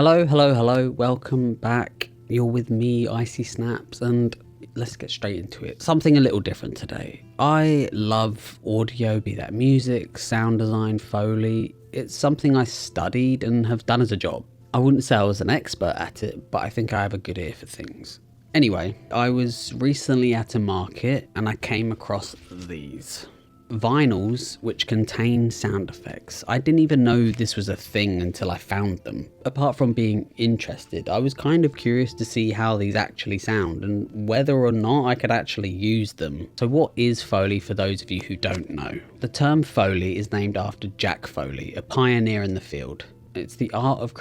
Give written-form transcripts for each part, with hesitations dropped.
Hello, hello, hello, welcome back. You're with me, Icy Snaps, and let's get straight into it. Something a little different today. I love audio, be that music, sound design, Foley. It's something I studied and have done as a job. I wouldn't say I was an expert at it, but I think I have a good ear for things. Anyway, I was recently at a market and I came across these vinyls which contain sound effects. I didn't even know this was a thing until I found them. Apart from being interested, I was kind of curious to see how these actually sound and whether or not I could actually use them. So what is Foley for those of you who don't know? The term Foley is named after Jack Foley, a pioneer in the field. It's the art of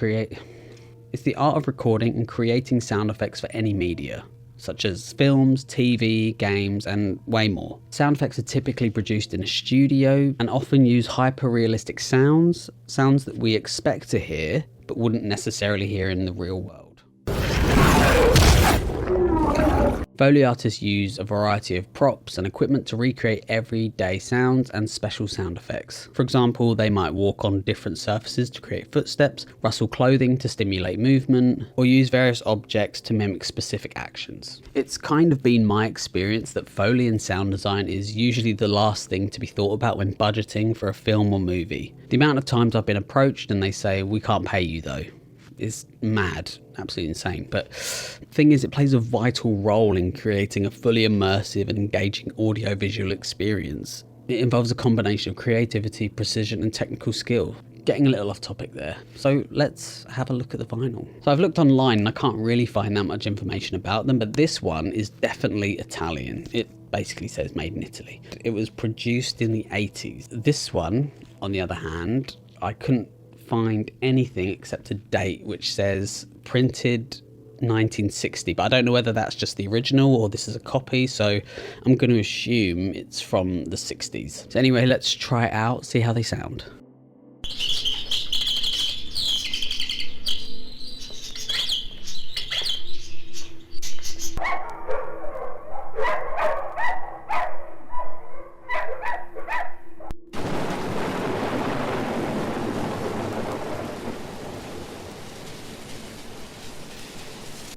recording and creating sound effects for any media, such as films, TV, games, and way more. Sound effects are typically produced in a studio and often use hyper-realistic sounds that we expect to hear, but wouldn't necessarily hear in the real world. Foley artists use a variety of props and equipment to recreate everyday sounds and special sound effects. For example, they might walk on different surfaces to create footsteps, rustle clothing to stimulate movement, or use various objects to mimic specific actions. It's kind of been my experience that Foley and sound design is usually the last thing to be thought about when budgeting for a film or movie. The amount of times I've been approached and they say, "We can't pay you though," is mad, absolutely insane. But the thing is, it plays a vital role in creating a fully immersive and engaging audio-visual experience. It involves a combination of creativity, precision, and technical skill. Getting a little off topic there. So let's have a look at the vinyl. So I've looked online and I can't really find that much information about them, but this one is definitely Italian. It basically says made in Italy. It was produced in the 80s. This one, on the other hand, I couldn't find anything except a date which says printed 1960, but I don't know whether that's just the original or this is a copy, so I'm going to assume it's from the 60s. So anyway, let's try it out, see how they sound.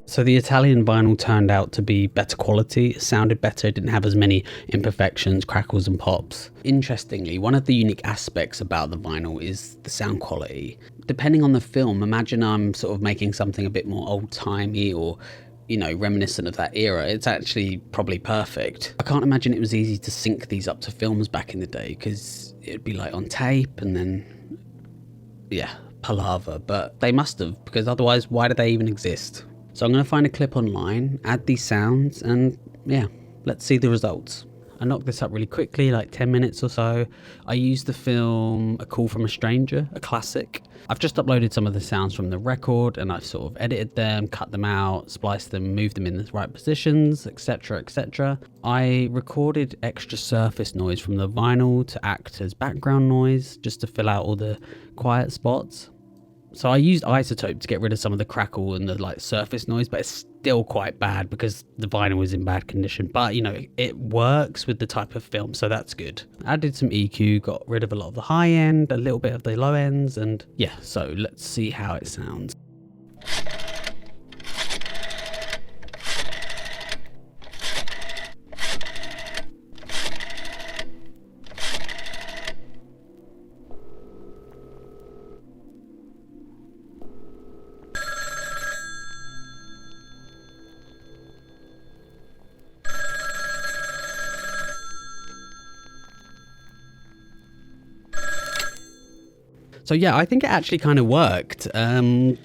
So the Italian vinyl turned out to be better quality, it sounded better, it didn't have as many imperfections, crackles and pops. Interestingly, one of the unique aspects about the vinyl is the sound quality. Depending on the film, imagine I'm sort of making something a bit more old-timey or, you know, reminiscent of that era. It's actually probably perfect. I can't imagine it was easy to sync these up to films back in the day, because it'd be like on tape and then, yeah, palaver. But they must have, because otherwise why do they even exist? So I'm going to find a clip online, add these sounds, and yeah, let's see the results. I knocked this up really quickly, like 10 minutes or so. I used the film A Call from a Stranger, a classic. I've just uploaded some of the sounds from the record and I've sort of edited them, cut them out, spliced them, moved them in the right positions, etc, etc. I recorded extra surface noise from the vinyl to act as background noise, just to fill out all the quiet spots. So I used iZotope to get rid of some of the crackle and the like surface noise, but it's still quite bad because the vinyl was in bad condition. But you know, it works with the type of film, so that's good. Added some EQ, got rid of a lot of the high end, a little bit of the low ends, and yeah, so let's see how it sounds. So yeah, I think it actually kind of worked. The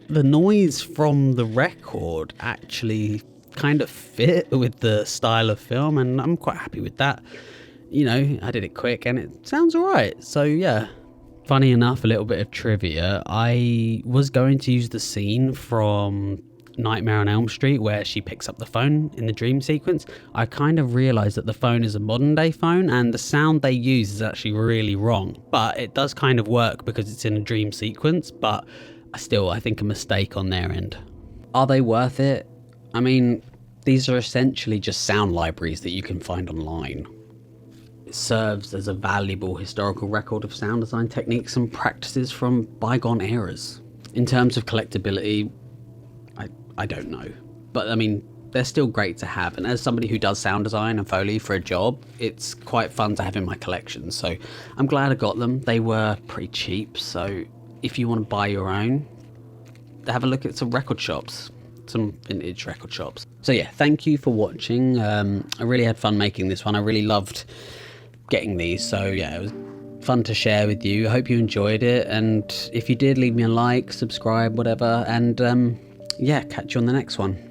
noise from the record actually kind of fit with the style of film, and I'm quite happy with that. You know, I did it quick and it sounds alright. So yeah. Funny enough, a little bit of trivia. I was going to use the scene from Nightmare on Elm Street where she picks up the phone in the dream sequence. I kind of realised that the phone is a modern day phone and the sound they use is actually really wrong, but it does kind of work because it's in a dream sequence. But I think a mistake on their end. Are they worth it? I mean, these are essentially just sound libraries that you can find online. It serves as a valuable historical record of sound design techniques and practices from bygone eras. In terms of collectability, I don't know. But I mean, they're still great to have. And as somebody who does sound design and Foley for a job, it's quite fun to have in my collection. So I'm glad I got them. They were pretty cheap. So if you want to buy your own, have a look at some record shops, some vintage record shops. So yeah, thank you for watching. I really had fun making this one. I really loved getting these. So yeah, it was fun to share with you. I hope you enjoyed it. And if you did, leave me a like, subscribe, whatever. And yeah, catch you on the next one.